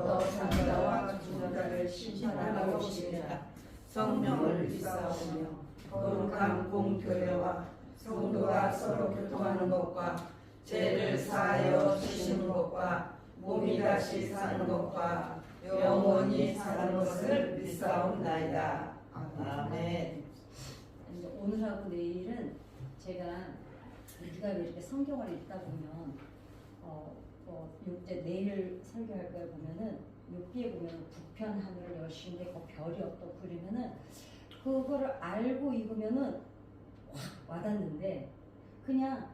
또 산자와 죽은 자를 심판하러 오시리라. 성령을 믿사오며 거룩한 공교회와 성도가 서로 교통하는 것과 죄를 사하여 주시는 것과 몸이 다시 사는 것과 영원히 사는 것을 믿사옵나이다. 아멘. 오늘하고 내일은 제가 우리가 이렇게 성경을 읽다 보면 이제 내일 설교할 거에 보면은 욥기에 보면 북편 하늘 여신 되고 별이 없고 그러면은 그거를 알고 읽으면은 확 와닿는데 그냥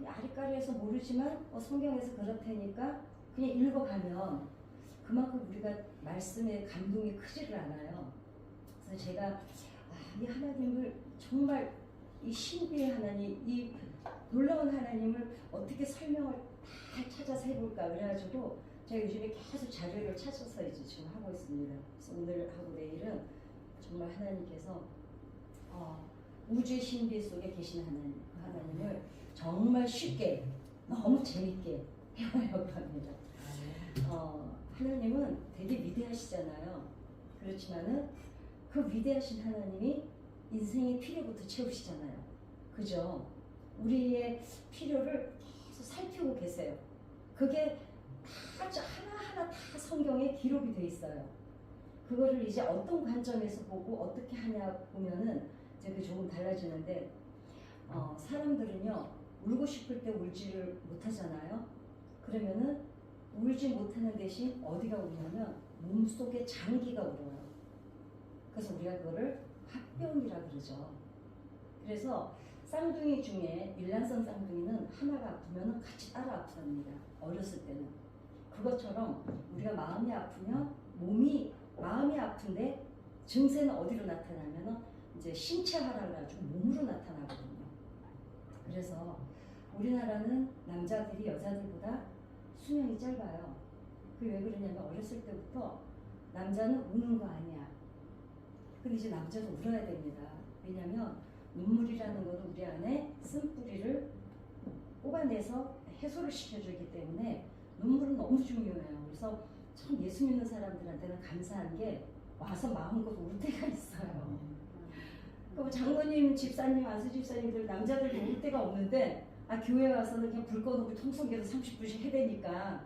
아리까리해서 모르지만 성경에서 그렇다니까 그냥 읽어가면 그만큼 우리가 말씀에 감동이 크지를 않아요. 그래서 제가 이 하나님을 정말 이 신비의 하나님, 이 놀라운 하나님을 어떻게 설명을 다 찾아서 해볼까 그래가지고 제가 요즘에 계속 자료를 찾아서 이제 지금 하고 있습니다. 그래서 오늘하고 내일은 정말 하나님께서 우주의 신비 속에 계신 하나님, 그 하나님을 정말 쉽게 너무 재밌게 해보려고 합니다. 하나님은 되게 위대하시잖아요. 그렇지만은 그 위대하신 하나님이 인생의 필요부터 채우시잖아요. 그죠? 우리의 필요를 계속 살피고 계세요. 그게 다 하나하나 다 성경에 기록이 돼 있어요. 그거를 이제 어떤 관점에서 보고 어떻게 하냐 보면은 이제 그 조금 달라지는데 사람들은요 울고 싶을 때 울지를 못하잖아요. 그러면은 울지 못하는 대신 어디가 우냐면 몸속에 장기가 울어요. 그래서 우리가 그거를 화병이라 그러죠. 그래서 쌍둥이 중에 일란성 쌍둥이는 하나가 아프면 같이 따라 아프답니다. 어렸을 때는. 그것처럼 우리가 마음이 아프면 마음이 아픈데 증세는 어디로 나타나면 이제 신체 하락을 가지고 몸으로 나타나거든요. 그래서 우리나라는 남자들이 여자들보다 수명이 짧아요. 그게 왜 그러냐면 어렸을 때부터 남자는 우는 거 아니야. 근데 이제 남자도 울어야 됩니다. 왜냐면 눈물이라는 것은 우리 안에 쓴뿌리를 뽑아내서 해소를 시켜주기 때문에 눈물은 너무 중요해요. 그래서 참 예수 믿는 사람들한테는 감사한 게 와서 마음껏 울 때가 있어요. 그 장로님, 집사님, 안수 집사님들 남자들 울 때가 없는데 교회 와서는 그냥 불 꺼놓고 통성기도 30분씩 해대니까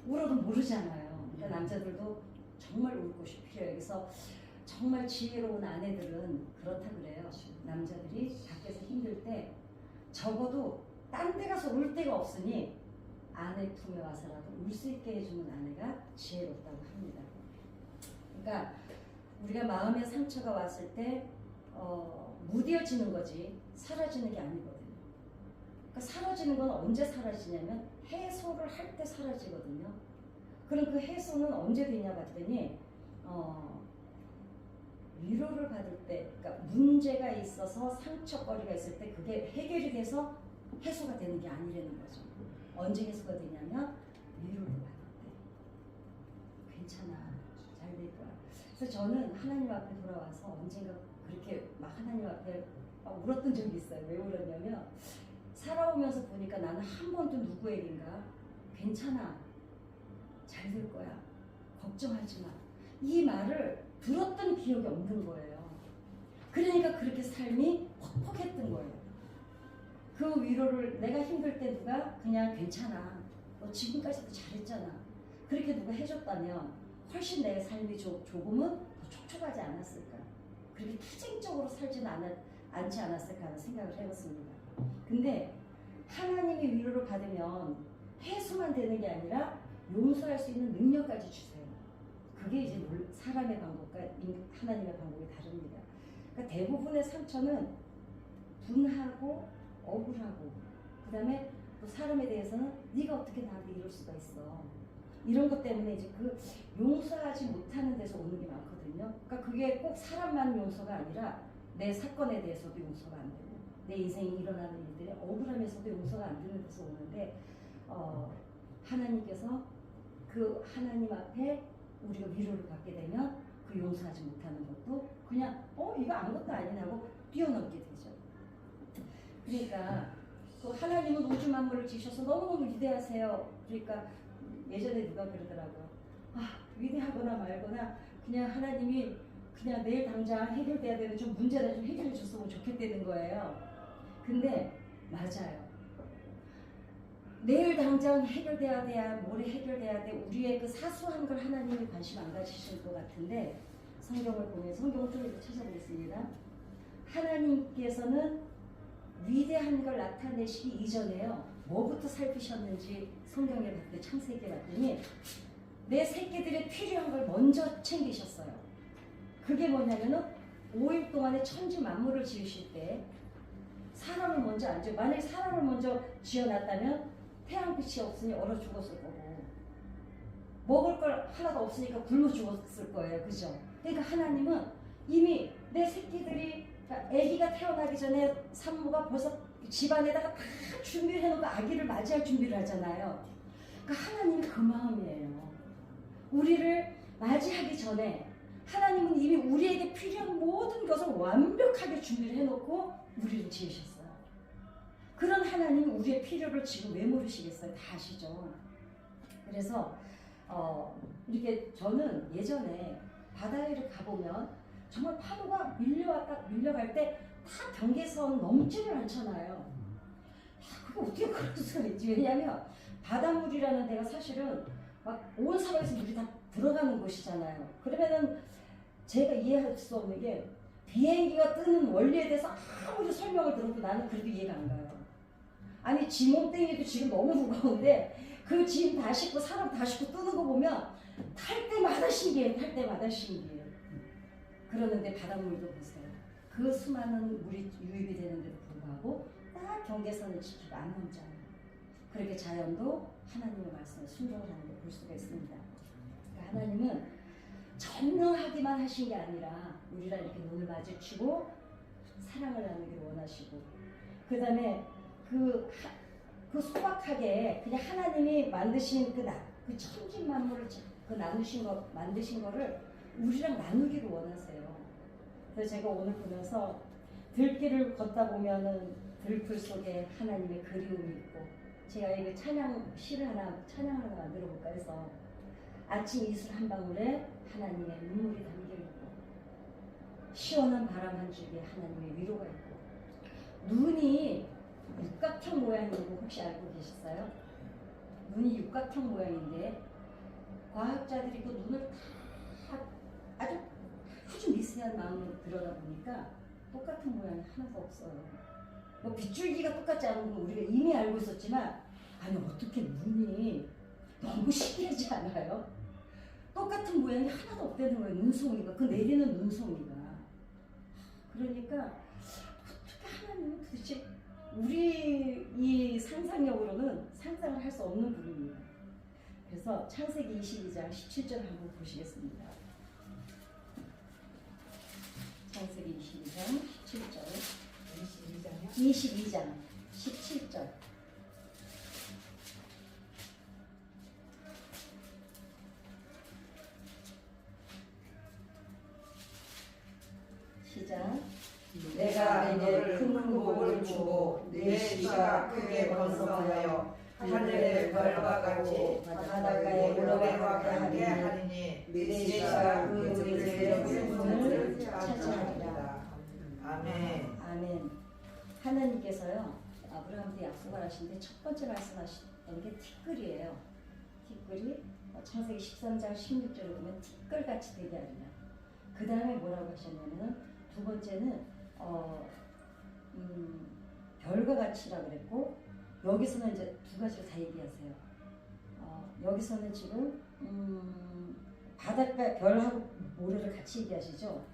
울어도 모르잖아요. 그러니까 남자들도 정말 울 곳이 필요해요. 그래서 정말 지혜로운 아내들은 그렇다 그래요. 남자들이 밖에서 힘들 때 적어도 딴 데 가서 울 데가 없으니 아내 품에 와서라도 울 수 있게 해주는 아내가 지혜롭다고 합니다. 그러니까 우리가 마음의 상처가 왔을 때 무뎌지는 거지 사라지는 게 아니거든요. 그러니까 사라지는 건 언제 사라지냐면 해소를 할 때 사라지거든요. 그럼 그 해소는 언제 되냐 봤더니 위로를 받을 때, 그러니까 문제가 있어서 상처거리가 있을 때 그게 해결이 돼서 해소가 되는 게 아니라는 거죠. 언제 해소가 되냐면 위로를 받을 때. 괜찮아, 잘 될 거야. 그래서 저는 하나님 앞에 돌아와서 언젠가 그렇게 막 하나님 앞에 막 울었던 적이 있어요. 왜 울었냐면 살아오면서 보니까 나는 한 번도 누구에게인가 괜찮아, 잘 될 거야, 걱정하지 마, 이 말을 들었던 기억이 없는 거예요. 그러니까 그렇게 삶이 퍽퍽했던 거예요. 그 위로를 내가 힘들 때 누가 그냥 괜찮아, 너 지금까지도 잘했잖아, 그렇게 누가 해줬다면 훨씬 내 삶이 조금은 더 촉촉하지 않았을까, 그렇게 투쟁적으로 살지는 않지 않았을까 하는 생각을 해봤습니다. 근데 하나님의 위로를 받으면 해소만 되는 게 아니라 용서할 수 있는 능력까지 주세요. 그게 이제 사람의 방법과 하나님의 방법이 다릅니다. 그러니까 대부분의 상처는 분하고 억울하고, 그 다음에 또 사람에 대해서는 네가 어떻게 나한테 이럴 수가 있어, 이런 것 때문에 이제 그 용서하지 못하는 데서 오는 게 많거든요. 그러니까 그게 꼭 사람만 용서가 아니라 내 사건에 대해서도 용서가 안 되고, 내 인생에 일어나는 일들이 억울함에서도 용서가 안 되는 데서 오는데 하나님께서 그 하나님 앞에 우리가 위로를 받게 되면 그 용서하지 못하는 것도 그냥 이거 아무것도 아니네 하고 뛰어넘게 되죠. 그러니까 그 하나님은 우주 만물을 지으셔서 너무너무 위대하세요. 그러니까 예전에 누가 그러더라고요. 위대하거나 말거나 그냥 하나님이 그냥 내일 당장 해결돼야 되는 좀 문제를 좀 해결해 줬으면 좋겠다는 거예요. 근데 맞아요. 내일 당장 해결돼야 돼야 모레 해결돼야 돼. 우리의 그 사소한 걸 하나님이 관심 안 가지실 것 같은데 성경을 보면 성경을 좀 이렇게 찾아보겠습니다. 하나님께서는 위대한 걸 나타내시기 이전에요. 뭐부터 살피셨는지 성경에 봤더니 창세기에 봤더니 내 새끼들이 필요한 걸 먼저 챙기셨어요. 그게 뭐냐면은 5일 동안에 천지 만물을 지으실 때 사람을 먼저 안 지어. 만약에 사람을 먼저 지어놨다면 태양빛이 없으니 얼어 죽었을 거고 먹을 걸 하나도 없으니까 굶어 죽었을 거예요. 그죠? 그러니까 하나님은 이미 내 새끼들이 아기가 태어나기 전에 산모가 벌써 집안에다가 다 준비를 해놓고 아기를 맞이할 준비를 하잖아요. 그러니까 하나님이 그 마음이에요. 우리를 맞이하기 전에 하나님은 이미 우리에게 필요한 모든 것을 완벽하게 준비를 해놓고 우리를 지으셨어요. 그런 하나님이 우리의 필요를 지금 왜 모르시겠어요? 다 아시죠? 그래서 이렇게 저는 예전에 바다에를 가보면 정말 파도가 밀려갈 때 다 경계선 넘지를 않잖아요. 그게 어떻게 그럴 수가 있지? 왜냐하면 바닷물이라는 데가 사실은 막 온 사방에서 물이 다 들어가는 곳이잖아요. 그러면은 제가 이해할 수 없는 게 비행기가 뜨는 원리에 대해서 아무리 설명을 들어도 나는 그래도 이해가 안 가요. 아니 지몸땡이도 지금 너무 무거운데 그 짐 다 싣고 사람 다 싣고 뜨는 거 보면 탈 때마다 신기해. 탈 때마다 신기해. 그러는데 바닷물도 보세요. 그 수많은 물이 유입이 되는데도 불구하고 딱 경계선을 지키고 안 넘잖아요. 그렇게 자연도 하나님의 말씀에 순종을 하는 걸 볼 수가 있습니다. 그러니까 하나님은 전능하기만 하신 게 아니라 우리랑 이렇게 눈을 마주치고 사랑을 나누기를 원하시고 그 다음에 그 소박하게 그냥 하나님이 만드신 그 천지 만물을 만드신 거를 우리랑 나누기를 원하세요. 그래서 제가 오늘 보면서 들길을 걷다 보면은 들풀 속에 하나님의 그리움이 있고 제가 이거 찬양을 하나 만들어 볼까 해서 아침 이슬 한 방울에 하나님의 눈물이 담겨 있고 시원한 바람 한 줄기에 하나님의 위로가 있고 눈이 육각형 모양인 거 혹시 알고 계셨어요? 눈이 육각형 모양인데 과학자들이 그 눈을 다 아주 미세한 마음으로 들여다보니까 똑같은 모양이 하나도 없어요. 뭐 빗줄기가 똑같지 않은 건 우리가 이미 알고 있었지만 아니 어떻게 눈이 너무 신기하지 않아요? 똑같은 모양이 하나도 없다는 거예요. 눈송이가 그 내리는 눈송이가 그러니까 어떻게 하나님은 도대체 우리 이 상상력으로는 상상을 할 수 없는 분입니다. 그래서 창세기 22장 17절 한번 보시겠습니다. 창세기 22장 17절 22장 17절 시작. 내가 너를 큰 복을 주고 내 씨가 크게 번성하여 하늘의 별과 같이 바닷가의 모래와 함께 하리니 내 씨가 그 들의 생분을 차지하리라. 아멘. 아멘. 하나님께서요 아브라함한테 약속을 하시는데 첫 번째 말씀하셨던 게 티끌이에요. 티끌이 창세기 13장 16절에 보면 티끌같이 되게 하리라. 그 다음에 뭐라고 하셨냐면 두 번째는 별과 같이라 그랬고 여기서는 이제 두 가지를 다 얘기하세요. 여기서는 지금 바닷가 별하고 모래를 같이 얘기하시죠.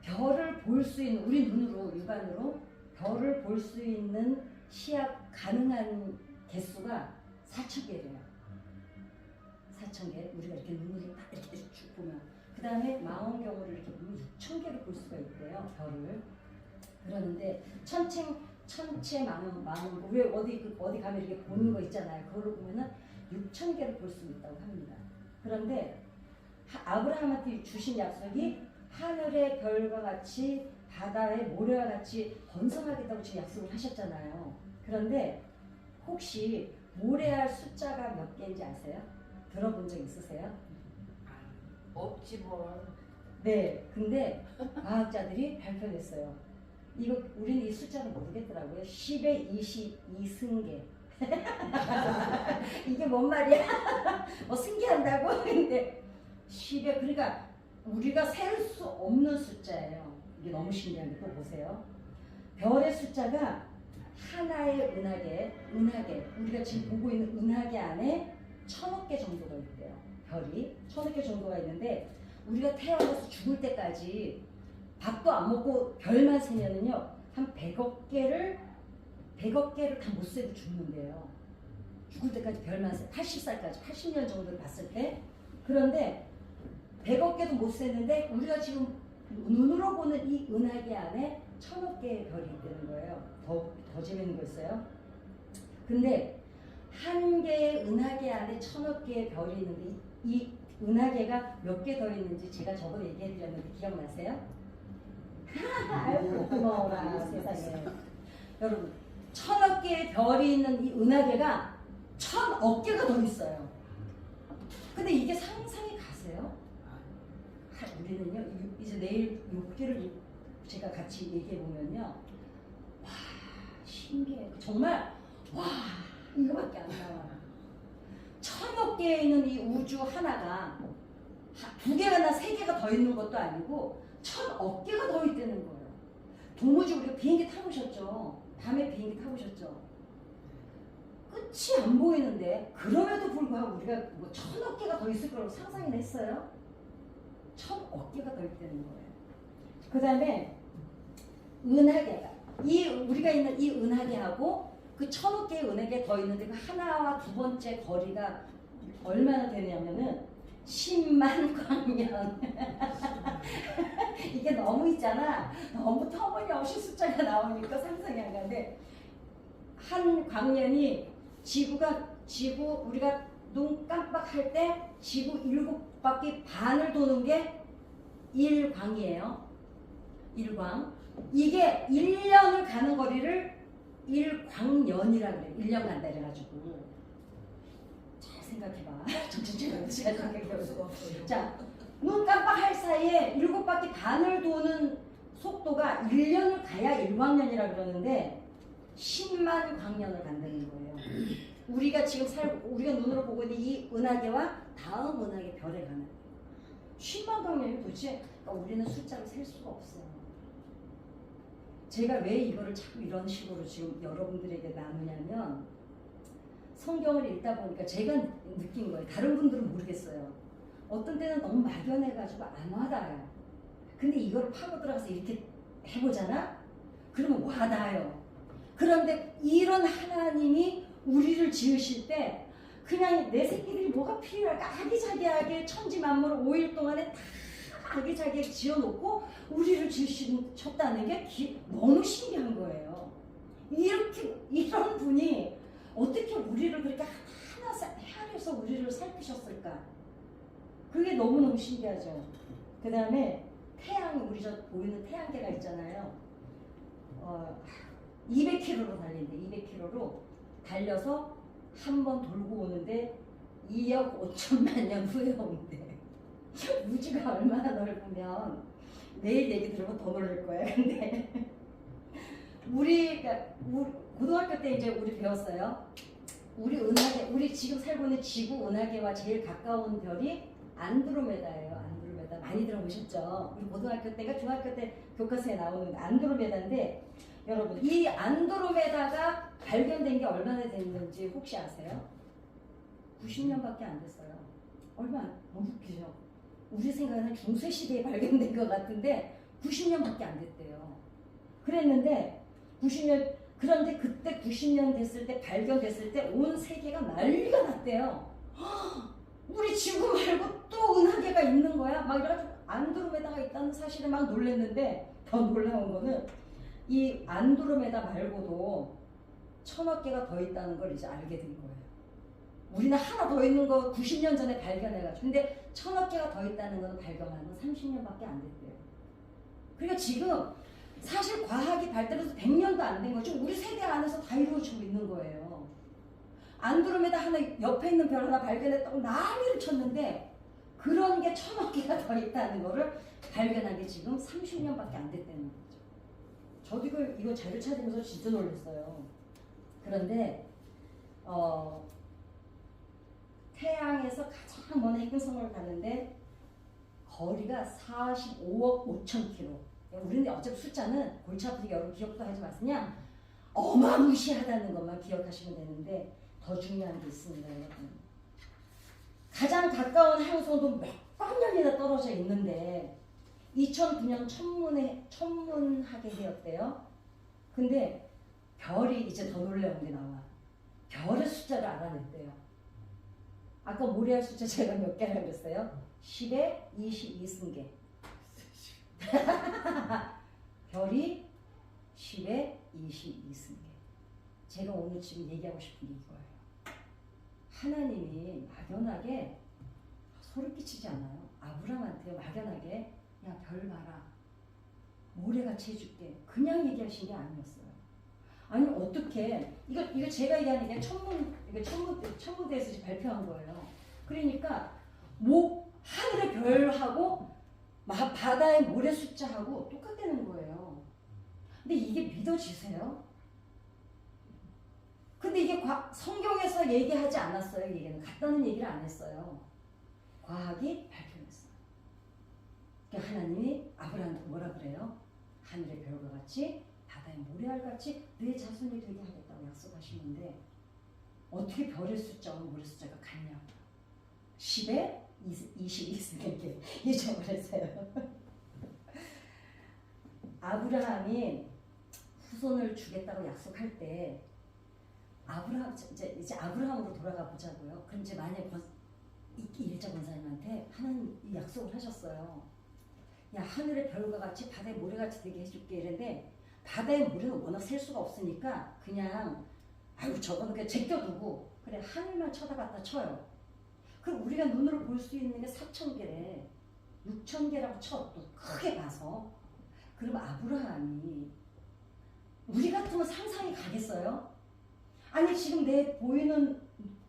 별을 볼 수 있는 우리 눈으로 육안으로 별을 볼 수 있는 시야 가능한 개수가 4,000개래요. 4,000개. 우리가 이렇게 눈으로 딱 이렇게 쭉 보면 그 다음에 망원경으로 이렇게 보면 6,000개를 볼 수가 있대요. 별을. 그러는데 천체 망원 왜 어디 가면 이렇게 보는 거 있잖아요. 그걸로 보면은 6,000개를 볼 수 있다고 합니다. 그런데 아브라함한테 주신 약속이 하늘의 별과 같이 바다의 모래와 같이 번성하겠다고 지금 약속을 하셨잖아요. 그런데 혹시 모래알 숫자가 몇 개인지 아세요? 들어본 적 있으세요? 없지 뭘. 네, 근데 과학자들이 발표했어요. 이거 우리는 이 숫자를 모르겠더라고요. 10의 22승계. 이게 뭔 말이야? 뭐 승계한다고? 근데 10의 그러니까 우리가 셀 수 없는 숫자예요. 이게 너무 신기한 게 또 보세요. 별의 숫자가 하나의 은하계 우리가 지금 보고 있는 은하계 안에 1000억 개 정도가 있대요. 별이 1000억 개 정도가 있는데 우리가 태어나서 죽을 때까지 밥도 안 먹고 별만 세면은요 한 100억 개를 다 못 세고 죽는데요. 죽을 때까지 별만 세 80살까지 80년 정도를 봤을 때. 그런데 100억 개도 못 세는데 우리가 지금 눈으로 보는 이 은하계 안에 1000억 개의 별이 있다는 거예요. 더 재밌는 거 있어요. 근데 한 개의 은하계 안에 1000억 개의 별이 있는데 이 은하계가 몇 개 더 있는지 제가 저번에 얘기해드렸는데 기억나세요? 아이고 고마워라 세상에. 여러분 1000억 개의 별이 있는 이 은하계가 1000억 개가 더 있어요. 근데 이게 상상이 가세요? 우리는요 이제 내일 욕기를 제가 같이 얘기해 보면요 와 신기해 정말 와 이거밖에 안 나와요. 1000억 개에 있는 이 우주 하나가 2개나 3개가 더 있는 것도 아니고 1000억 개가 더 있다는 거예요. 도무지 우리가 비행기 타보셨죠? 밤에 비행기 타보셨죠? 끝이 안 보이는데 그럼에도 불구하고 우리가 뭐 1000억 개가 더 있을 거라고 상상이나 했어요? 1000억 개가 더 있다는 거예요. 그 다음에 은하계가 우리가 있는 이 은하계하고 그 1000억 개의 은하계 더 있는데 그 하나와 두 번째 거리가 얼마나 되냐면은 10만 광년. 이게 너무 있잖아. 너무 터무니없이 숫자가 나오니까 상상이 안 가는데 한 광년이 지구 우리가 눈 깜빡할 때 지구 7바퀴 반을 도는 게 1광이에요. 1광. 이게 1년을 가는 거리를 1광년이라 그래. 1년 간다 그래가지고. 잘 생각해봐. 정신차려. 잘 생각해봐. 자, 눈 깜빡할 사이에 7바퀴 반을 도는 속도가 1년을 가야 1광년이라 그러는데 10만 광년을 간다는 거예요. 우리가 지금 우리가 눈으로 보고 있는 이 은하계와 다음 은하계 별에 가는 10만 광년이 도대체 그러니까 우리는 숫자를 셀 수가 없어요. 제가 왜 이거를 자꾸 이런 식으로 지금 여러분들에게 나누냐면 성경을 읽다 보니까 제가 느낀 거예요. 다른 분들은 모르겠어요. 어떤 때는 너무 막연해가지고 안 와닿아요. 근데 이거를 파고 들어가서 이렇게 해보잖아? 그러면 와닿아요. 그런데 이런 하나님이 우리를 지으실 때 그냥 내 새끼들이 뭐가 필요할까 아기자기하게 천지만물을 5일 동안에 다 아기자기하게 지어놓고 우리를 지으셨다는 게 너무 신기한 거예요. 이런 분이 어떻게 우리를 그렇게 하나 헤아려서 우리를 살피셨을까? 그게 너무너무 신기하죠. 그 다음에 태양, 우리 저 보이는 태양계가 있잖아요. 200km로 달린대. 200km로 달려서 한 번 돌고 오는데 2억 5천만 년 후에 온대. 우주가 얼마나 넓으면 내일 얘기 들으면 더 놀랄 거야. 근데 우리 고등학교 때 이제 우리 배웠어요. 우리 지금 살고 있는 지구 은하계와 제일 가까운 별이 안드로메다예요. 안드로메다 많이 들어보셨죠? 우리 고등학교 때가 중학교 때 교과서에 나오는 안드로메다인데 여러분 이 안드로메다가 발견된 게 얼마나 됐는지 혹시 아세요? 90년밖에 안 됐어요. 얼마 너무 웃기죠? 우리 생각에는 중세시대에 발견된 것 같은데 90년밖에 안 됐대요. 그랬는데 90년 그런데 그때 90년 됐을 때 발견됐을 때 온 세계가 난리가 났대요. 우리 지구 말고 또 은하계가 있는 거야? 막 이래가지고 안드로메다가 있다는 사실에 막 놀랐는데 더 놀라운 거는 이 안드로메다 말고도 1000억 개가 더 있다는 걸 이제 알게 된 거예요. 우리는 하나 더 있는 거 90년 전에 발견해가지고 근데 1000억 개가 더 있다는 건 발견한 건 30년밖에 안 됐대요. 그러니까 지금 사실 과학이 발달해서 100년도 안 된 거죠. 우리 세대 안에서 다 이루어지고 있는 거예요. 안드로메다 하나 옆에 있는 별 하나 발견했다고 난리를 쳤는데 그런 게 1000억 개가 더 있다는 거를 발견한 게 지금 30년밖에 안 됐다는 거죠. 저도 이거 자료 찾으면서 진짜 놀랐어요. 그런데 태양에서 가장 먼 행성을 가는데 거리가 45억 5천 킬로. 우리는 어차피 숫자는 골치 아프게 여러분 기억도 하지 마세요. 어마무시하다는 것만 기억하시면 되는데 더 중요한 게 있습니다, 여러분. 가장 가까운 행성도 몇만 년이나 떨어져 있는데 2009년 천문학에 되었대요. 근데 별이 이제 더 놀라운 게 나와. 별의 숫자를 알아냈대요. 아까 모래알 숫자 제가 몇 개라고 그랬어요? 10에 22승계. 별이 10에 22승계. 제가 오늘 지금 얘기하고 싶은 게 이거예요. 하나님이 막연하게 소리 끼치지 않아요. 아브라함한테 막연하게 야, 별 봐라. 모래같이 해줄게. 그냥 얘기하신 게 아니었어요. 아니 어떻게 이거 제가 얘기하는 게 천문대에서 지금 발표한 거예요. 그러니까 하늘의 별하고 바다의 모래 숫자하고 똑같다는 거예요. 근데 이게 믿어지세요? 근데 이게 성경에서 얘기하지 않았어요. 얘기는 같다는 얘기를 안 했어요. 과학이 발표했어요. 그러니까 하나님이 아브라함한테 뭐라 그래요? 하늘의 별과 같이 바다의 모래알 같이 내 자손이 되게 하겠다고 약속하시는데 어떻게 별의 숫자와 모래 숫자가 같냐고. 10에 22승에게 잊어버렸어요. 아브라함이 후손을 주겠다고 약속할 때 이제 아브라함으로 돌아가 보자고요. 그럼 이제 만약에 이일자 권사님한테 하나님 이 약속을 하셨어요. 야, 하늘의 별과 같이 바다의 모래같이 되게 해줄게 이랬는데 바다의 모래는 워낙 셀 수가 없으니까 그냥 아유 저거는 그냥 제껴두고 그래 하늘만 쳐다봤다 쳐요. 그럼 우리가 눈으로 볼 수 있는 게 4,000개래. 6,000개라고 쳐. 또 크게 봐서. 그럼 아브라함이 우리 같으면 상상이 가겠어요? 아니 지금 내 보이는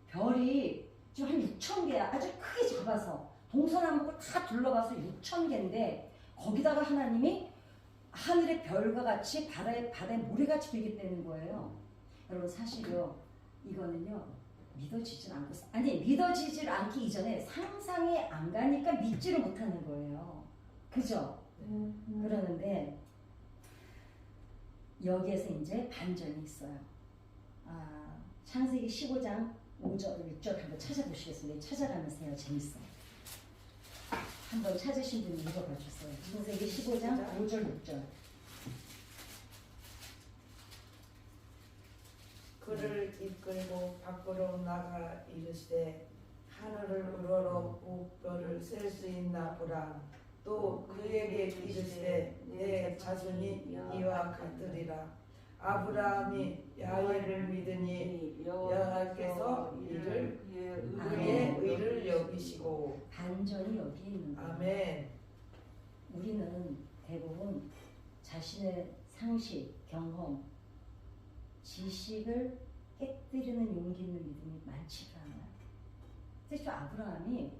별이 지금 한 6,000개야. 아주 크게 잡아서 동서남북을 다 둘러봐서 6,000개인데 거기다가 하나님이 하늘의 별과 같이 바다의 모래같이 되겠다는 거예요. 여러분 사실요 이거는요 믿어지질 않기 이전에 상상이 안 가니까 믿지를 못하는 거예요. 그죠? 그러는데 여기에서 이제 반전이 있어요. 창세기 15장 5절 6절 한번 찾아보시겠습니다. 찾아가면서 해요. 재밌어요. 한번 찾으신 분이 읽어봐 주세요. 창세기 15장 5절 6절. 그를 이끌고 밖으로 나가 이르시되 하늘을 우러러 북별을 셀 수 있나 보라. 또 그에게 이르시되 내 자손이 이와 같으리라. 아브라함이 야훼를 믿으니 여호와께서 이를 그의 의를 여기시고. 반전이 여기에 있는 거예요. 아멘. 우리는 대부분 자신의 상식, 경험, 지식을 깨뜨리는 용기 있는 믿음이 많지가 않아요. 그래서 아브라함이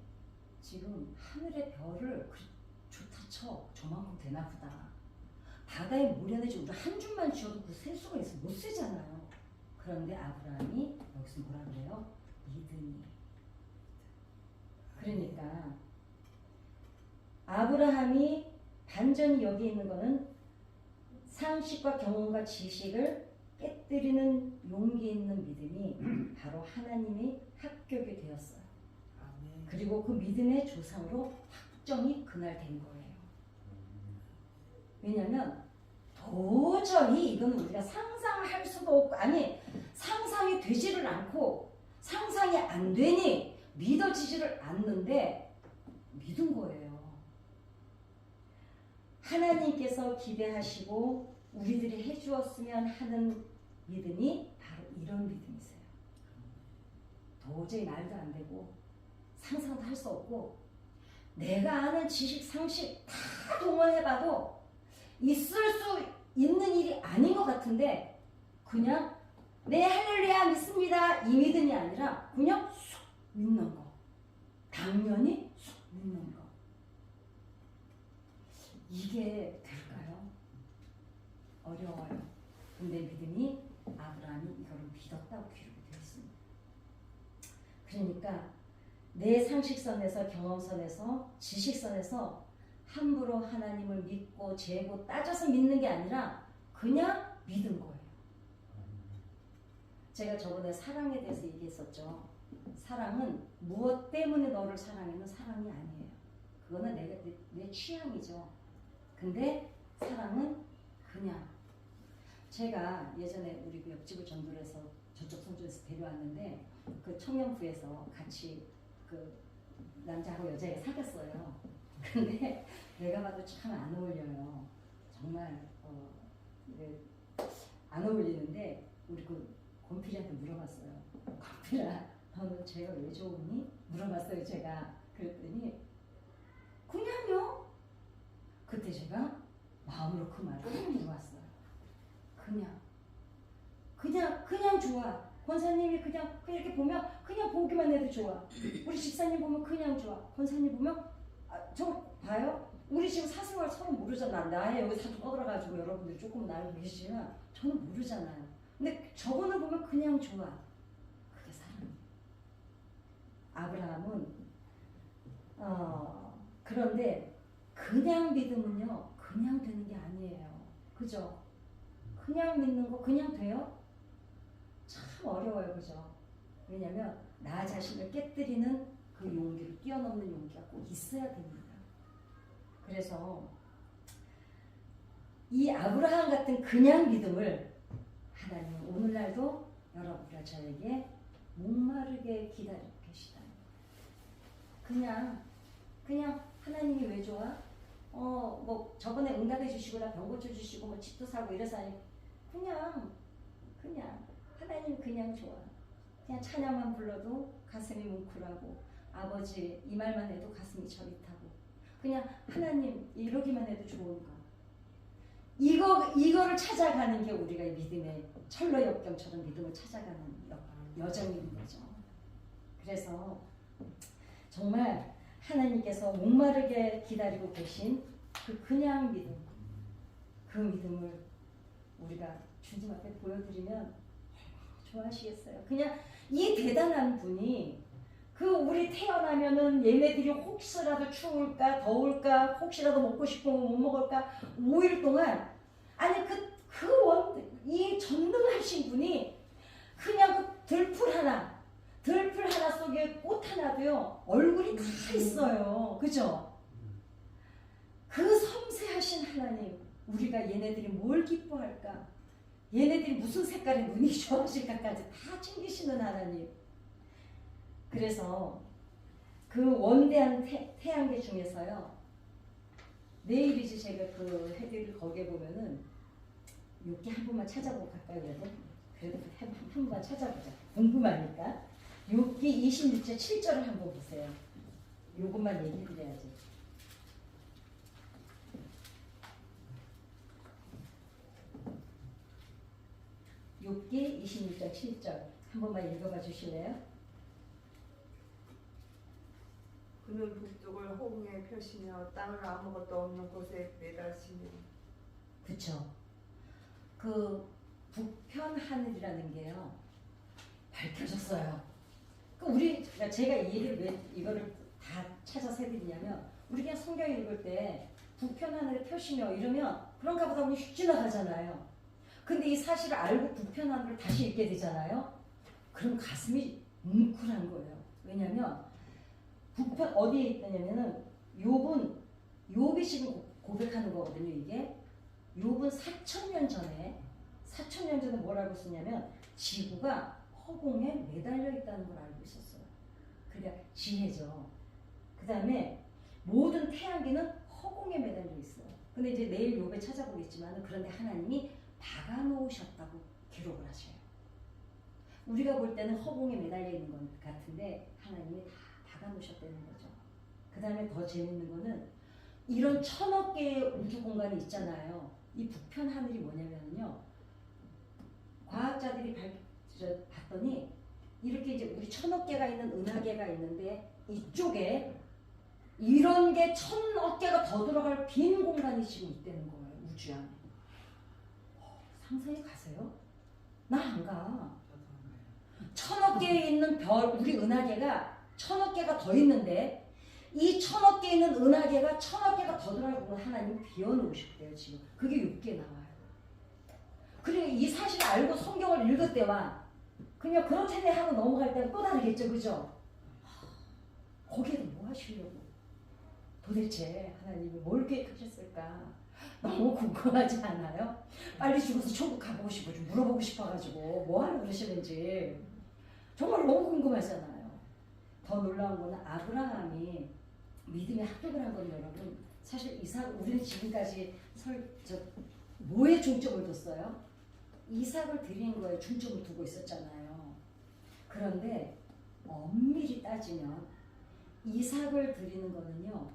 지금 하늘의 별을 좋다 쳐. 저만큼 되나 보다. 바다의 모래는 우리 한 줌만 쥐어도 그 셀 수가 있어. 못 세잖아요. 그런데 아브라함이 여기서 뭐라 그래요? 믿음이. 그러니까 아브라함이 반전이 여기 있는 거는 상식과 경험과 지식을 깨뜨리는 용기 있는 믿음이 바로 하나님의 합격이 되었어요. 아멘. 그리고 그 믿음의 조상으로 확정이 그날 된 거예요. 왜냐하면 도저히 이건 우리가 상상할 수도 없고 상상이 되지를 않고 상상이 안 되니 믿어지지를 않는데 믿은 거예요. 하나님께서 기대하시고 우리들이 해주었으면 하는 믿음이 바로 이런 믿음이세요. 도저히 말도 안 되고 상상도 할 수 없고 내가 아는 지식, 상식 다 동원해봐도 있을 수 있는 일이 아닌 것 같은데 그냥 네 할렐루야 믿습니다 이 믿음이 아니라 그냥 쑥 믿는 거. 당연히 쑥 믿는 거. 이게 될까요? 어려워요. 근데 믿음이 아브라함이 이거를 믿었다고 기록이 되어 있습니다. 그러니까 내 상식선에서 경험선에서 지식선에서 함부로 하나님을 믿고 재고 따져서 믿는 게 아니라 그냥 믿은 거예요. 제가 저번에 사랑에 대해서 얘기했었죠. 사랑은 무엇 때문에 너를 사랑하는 사랑이 아니에요. 그거는 내 취향이죠. 근데 사랑은 그냥 제가 예전에 우리 그 옆집을 전도를 해서 저쪽 성전에서 데려왔는데 그 청년부에서 같이 그 남자하고 여자애가 사귀었어요. 근데 내가 봐도 참 안 어울려요. 정말 안 어울리는데 우리 그 권필이한테 물어봤어요. 권필아 너는 쟤가 왜 좋으니? 물어봤어요 제가. 그랬더니 그냥요. 그때 제가 마음으로 그 말을 들어왔어요. 그냥 좋아. 권사님이 그냥 이렇게 보면 그냥 보기만 해도 좋아. 우리 집사님 보면 그냥 좋아. 권사님 보면 저 봐요. 우리 지금 사생활 서로 모르잖아. 나의 여기 사주 떠들어가지고 여러분들이 조금 나를 계시지만 저는 모르잖아요. 근데 저거는 보면 그냥 좋아. 그게 사랑이에요. 아브라함은 그런데 그냥 믿음은요. 그냥 되는 게 아니에요. 그죠? 그냥 믿는 거 그냥 돼요? 참 어려워요. 그죠? 왜냐면 나 자신을 깨뜨리는 그 용기를 뛰어넘는 용기가 꼭 있어야 됩니다. 그래서 이 아브라함 같은 그냥 믿음을 하나님은 오늘날도 여러분과 저에게 목마르게 기다리고 계시다. 그냥 하나님이 왜 좋아? 뭐 저번에 응답해 주시고 나 병 고쳐 주시고 뭐 집도 사고 이래서 아니 그냥 하나님 그냥 좋아. 그냥 찬양만 불러도 가슴이 뭉클하고 아버지 이 말만 해도 가슴이 저릿하고 그냥 하나님 이러기만 해도 좋은 거. 이거를 찾아가는 게 우리가 믿음의 철로역경처럼 믿음을 찾아가는 여정인 거죠. 그래서 정말 하나님께서 목마르게 기다리고 계신 그냥 믿음, 그 믿음을 우리가 주님 앞에 보여드리면 좋아하시겠어요. 그냥 이 대단한 분이 우리 태어나면은 얘네들이 혹시라도 추울까 더울까 혹시라도 먹고 싶으면 못 먹을까 5일 동안 아니 이 전능하신 분이 그냥 들풀 하나 속에 꽃 하나도요 얼굴이 다 있어요. 그죠? 그 섬세하신 하나님 우리가 얘네들이 뭘 기뻐할까 얘네들이 무슨 색깔의 눈이 좋아질까까지 다 챙기시는 하나님. 그래서 그 원대한 태양계 중에서요 내일이지 제가 그 해드릴 거기에 보면은 욥기 한 번만 찾아보고 갈까요? 그래도 한 번만 찾아보자. 궁금하니까 욥기 26절 7절을 한번 보세요. 요것만 얘기해드려야지. 욥기 26절 7절 한 번만 읽어봐 주실래요? 그는 북쪽을 호응에 펴시며 땅을 아무것도 없는 곳에 매달시니. 그쵸. 그 북편 하늘이라는 게요 밝혀졌어요. 제가 이 얘기를 왜 이거를 다 찾아서 해드리냐면 우리 그냥 성경 읽을 때 북편 하늘에 펴시며 이러면 그런가 보다 우리 휙 지나가잖아요. 근데 이 사실을 알고 북편 하늘을 다시 읽게 되잖아요. 그럼 가슴이 뭉클한 거예요. 왜냐면 북편 어디에 있냐면은 욥이 지금 고백하는 거거든요. 이게 욥은 4,000년 전에 뭐라고 쓰냐면 지구가 허공에 매달려 있다는 걸 알고 있었어요. 그러니까 지혜죠. 그 다음에 모든 태양계는 허공에 매달려 있어요. 근데 이제 내일 욥에 찾아보겠지만 그런데 하나님이 박아놓으셨다고 기록을 하셔요. 우리가 볼 때는 허공에 매달려 있는 것 같은데 하나님이 다 박아놓으셨다는 거죠. 그 다음에 더 재밌는 거는 이런 1000억 개의 우주 공간이 있잖아요. 이 북편 하늘이 뭐냐면요. 과학자들이 봤더니 이렇게 이제 우리 천억 개가 있는 은하계가 있는데 이쪽에 이런 게 천억 개가 더 들어갈 빈 공간이 지금 있다는 거예요. 우주 안에. 상상이 가세요? 나 안 가. 천억 개에 있는 별, 우리 은하계가 천억 개가 더 있는데 이 천억 개 있는 은하계가 천억 개가 더 들어갈 공간 하나님 비워놓으셨대요. 지금 그게 6개 나와요. 그리고 이 사실을 알고 성경을 읽을 때와 그냥 그렇다네 하고 넘어갈 때는 또 다르겠죠. 그죠? 거기에도 뭐 하시려고? 도대체 하나님이 뭘 계획하셨을까? 너무 궁금하지 않아요? 빨리 죽어서 천국 가보고 싶어 좀 물어보고 싶어가지고 뭐 하러 그러시는지 정말 너무 궁금하잖아요. 더 놀라운 거는 아브라함이 믿음의 합격을 한 건 여러분 사실 우리는 지금까지 뭐에 중점을 뒀어요? 이삭을 드리는 거에 중점을 두고 있었잖아요. 그런데 엄밀히 따지면 이삭을 드리는 거는요.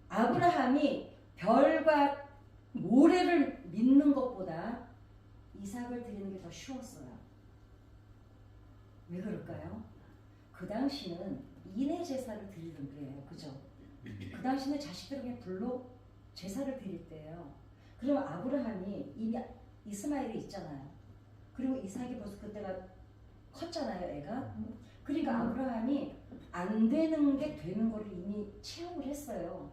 아브라함이 별과 모래를 믿는 것보다 이삭을 드리는 게 더 쉬웠어요. 왜 그럴까요? 그 당시는 인의 제사를 드리는 때예요. 그죠? 그 당시는 자식들을 그냥 불러 제사를 드릴 때예요. 그럼 아브라함이 이미 이스마엘이 있잖아요. 그리고 이삭이 벌써 그때가 컸잖아요. 애가. 그러니까 아브라함이 안 되는 게 되는 거를 이미 체험을 했어요.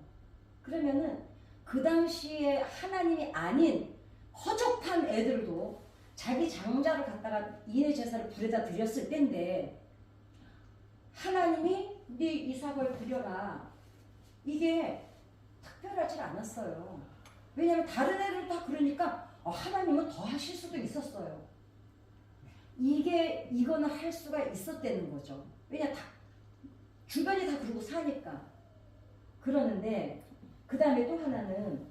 그러면은 그 당시에 하나님이 아닌 허접한 애들도 자기 장자를 갖다가 인의 제사를 불에다 드렸을 때인데 하나님이 네 이삭을 드려라. 이게 특별하지 않았어요. 왜냐하면 다른 애들 다 그러니까 하나님은 더 하실 수도 있었어요. 이거는 할 수가 있었다는 거죠. 왜냐 주변이 다 그러고 사니까. 그러는데 그 다음에 또 하나는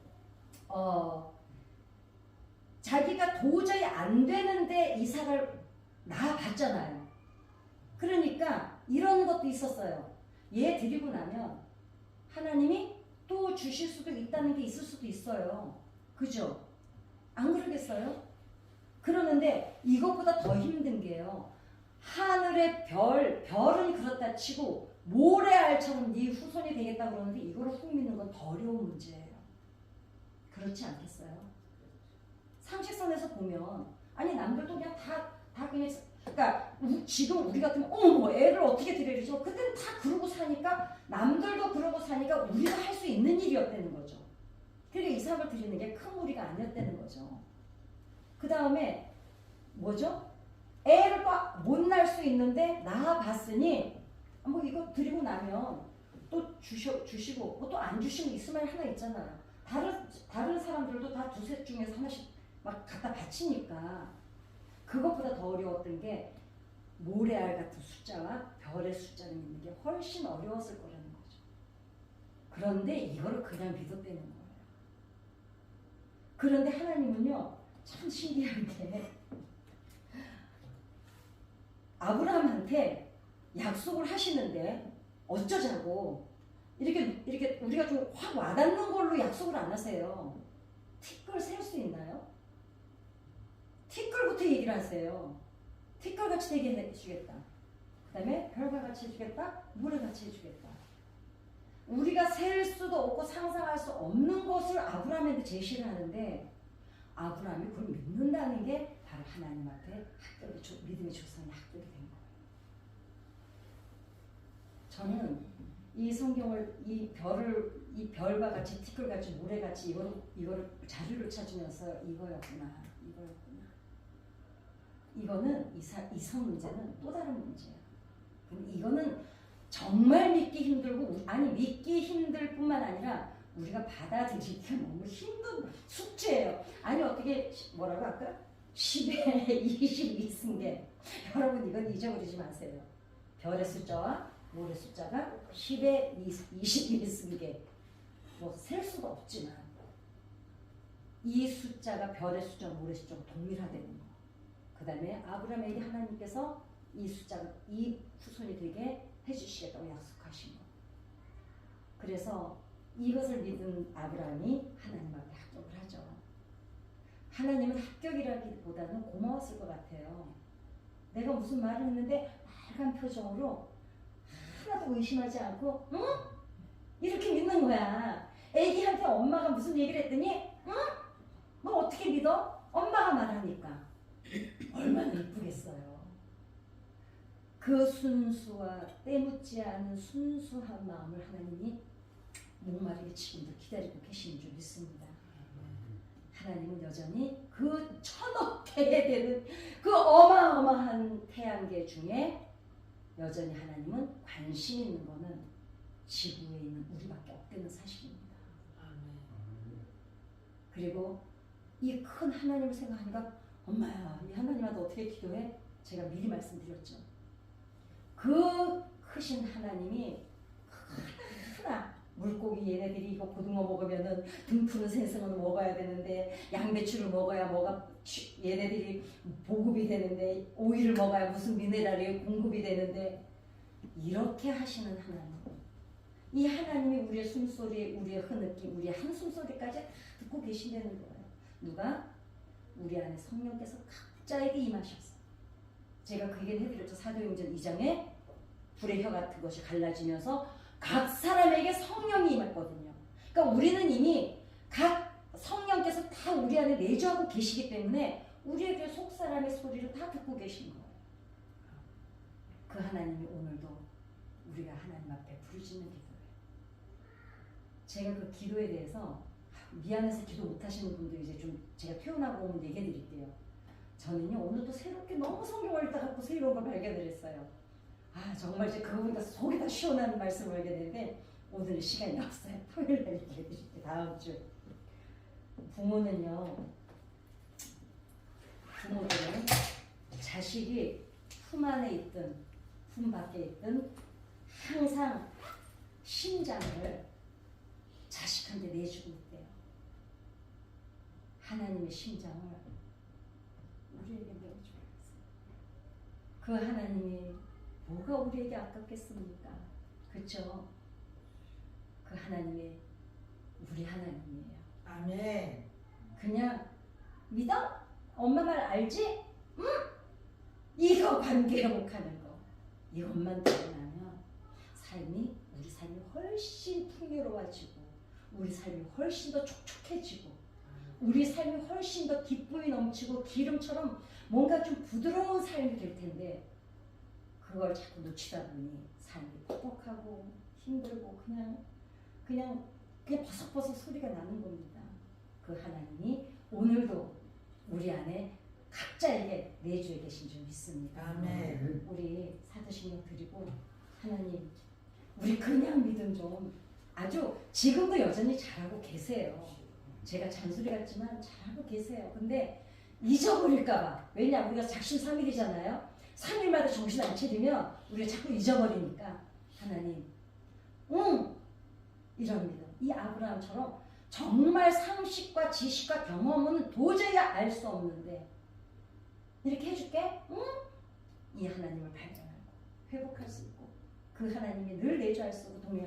자기가 도저히 안 되는데 이삭을 낳아봤잖아요. 그러니까 이런 것도 있었어요. 얘 드리고 나면 하나님이 또 주실 수도 있다는 게 있을 수도 있어요. 그죠? 안 그러겠어요? 그러는데 이것보다 더 힘든 게요. 하늘의 별은 그렇다 치고 모래알처럼 네 후손이 되겠다 그러는데 이거를 훅 믿는 건 더 어려운 문제예요. 그렇지 않겠어요? 상식선에서 보면 아니 남들도 그냥 다 그냥 그러니까 지금 우리 같으면 어머 애를 어떻게 드려야죠? 그때는 다 그러고 사니까 남들도 그러고 사니까 우리가 할 수 있는 일이었다는 거죠. 그러니까 이삭을 드리는 게 큰 무리가 아니었다는 거죠. 그 다음에 뭐죠? 애를 못 낳을 수 있는데 낳아봤으니 뭐 이거 드리고 나면 또 주시고 뭐 또 안 주시면 이스마엘 하나 있잖아요. 다른 사람들도 다 두셋 중에서 하나씩 막 갖다 바치니까 그것보다 더 어려웠던 게 모래알 같은 숫자와 별의 숫자를 믿는 게 훨씬 어려웠을 거라는 거죠. 그런데 이거를 그냥 믿었다는 거예요. 그런데 하나님은요 참 신기한 게 아브라함한테 약속을 하시는데 어쩌자고 이렇게 우리가 좀 확 와닿는 걸로 약속을 안 하세요. 티끌 셀 수 있나요? 티끌부터 얘기를 하세요. 티끌같이 되게 해주겠다. 그 다음에 별과 같이 해주겠다. 모래같이 해주겠다. 우리가 셀 수도 없고 상상할 수 없는 것을 아브라함한테 제시를 하는데 아브라함이 그걸 믿는다는 게 바로 하나님 앞에 믿음의 조상이 합격이 된 거예요. 저는 이 성경을 이 별과 같이 티끌같이 모래같이 이거를 자료를 찾으면서 이거였구나. 이거는 이성 문제는 또 다른 문제야. 이거는 정말 믿기 힘들고 믿기 힘들 뿐만 아니라 우리가 받아들이기가 너무 힘든 숙제예요. 아니 어떻게 뭐라고 할까? 10에 22승계. 여러분 이건 잊어버리지 마세요. 별의 숫자와 모래 숫자가 10에 22승계. 뭐 셀 수가 없지만 이 숫자가 별의 숫자와 모래 숫자가 동일하다는 거. 그 다음에 아브라함에게 하나님께서 이 숫자가 이 후손이 되게 해주시겠다고 약속하신 거. 그래서 이것을 믿은 아브라함이 하나님 앞에 합격을 하죠. 하나님은 합격이라기보다는 고마웠을 것 같아요. 내가 무슨 말을 했는데 빨간 표정으로 하나도 의심하지 않고 응? 이렇게 믿는 거야. 애기한테 엄마가 무슨 얘기를 했더니 응? 너 어떻게 믿어? 엄마가 말하니까. 얼마나 이쁘겠어요. 그 순수와 때묻지 않은 순수한 마음을 하나님이 목마르게 지금도 기다리고 계시는 줄 믿습니다. 하나님은 여전히 그 천억 개에 되는 그 어마어마한 태양계 중에 여전히 하나님은 관심 있는 거는 지구에 있는 우리밖에 없다는 사실입니다. 그리고 이 큰 하나님을 생각하니까 엄마야, 이 하나님한테 어떻게 기도해? 제가 미리 말씀드렸죠. 그 크신 하나님이 하나 물고기 얘네들이 이거 고등어 먹으면은 등 푸는 생선을 먹어야 되는데 양배추를 먹어야 뭐가 얘네들이 보급이 되는데 오이를 먹어야 무슨 미네랄이 공급이 되는데 이렇게 하시는 하나님. 이 하나님이 우리의 숨소리, 우리의 흐느낌, 우리의 한숨소리까지 듣고 계신다는 거예요. 누가? 우리 안에 성령께서 각자에게 임하셨어. 제가 그 얘기를 해드렸죠. 사도행전 2장에 불의 혀 같은 것이 갈라지면서 각 사람에게 성령이 임했거든요. 그러니까 우리는 이미 각 성령께서 다 우리 안에 내주하고 계시기 때문에 우리에게 속사람의 소리를 다 듣고 계신 거예요. 그 하나님이 오늘도 우리가 하나님 앞에 부르짖는 기도예요. 제가 그 기도에 대해서 미안해서 기도 못하시는 분들 이제 좀 제가 표현하고 오면 얘기해 드릴게요. 저는요 오늘도 새롭게 너무 성경을 읽다가 또 새로운 걸 발견을 했어요. 아 정말 이제 그거 보니까 속이 다 시원한 말씀을 하게 되는데 오늘은 시간이 없어요. 토요일에 얘기해 드릴게요. 다음 주. 부모들은 자식이 품 안에 있든 품 밖에 있든 항상 심장을 자식한테 내주고 있대요. 하나님의 심장을 우리에게 내어주고 있어요. 그 하나님이 뭐가 우리에게 아깝겠습니까? 그렇죠? 그 하나님이 우리 하나님이에요. 아멘. 그냥 믿어? 엄마 말 알지? 응? 이거 관계 회복하는 거. 이것만 드러나면 우리 삶이 훨씬 풍요로워지고 우리 삶이 훨씬 더 촉촉해지고 우리 삶이 훨씬 더 기쁨이 넘치고 기름처럼 뭔가 좀 부드러운 삶이 될 텐데 그걸 자꾸 놓치다 보니 삶이 퍽퍽하고 힘들고 그냥 버석버석 소리가 나는 겁니다. 그 하나님이 오늘도 우리 안에 각자에게 내주에 계신 줄 믿습니다. 아멘. 우리 사도신경 드리고 하나님 우리 그냥 믿음 좀 아주 지금도 여전히 잘하고 계세요. 제가 잔소리 같지만 잘하고 계세요. 근데 잊어버릴까봐. 왜냐 우리가 작심삼일이잖아요. 3일마다 정신 안 차리면 우리가 자꾸 잊어버리니까 하나님 이런 믿음. 이 아브라함처럼 정말 상식과 지식과 경험은 도저히 알 수 없는데 이렇게 해줄게. 이 하나님을 발견하고 회복할 수 있고 그 하나님이 늘 내주할 수 있고 동행할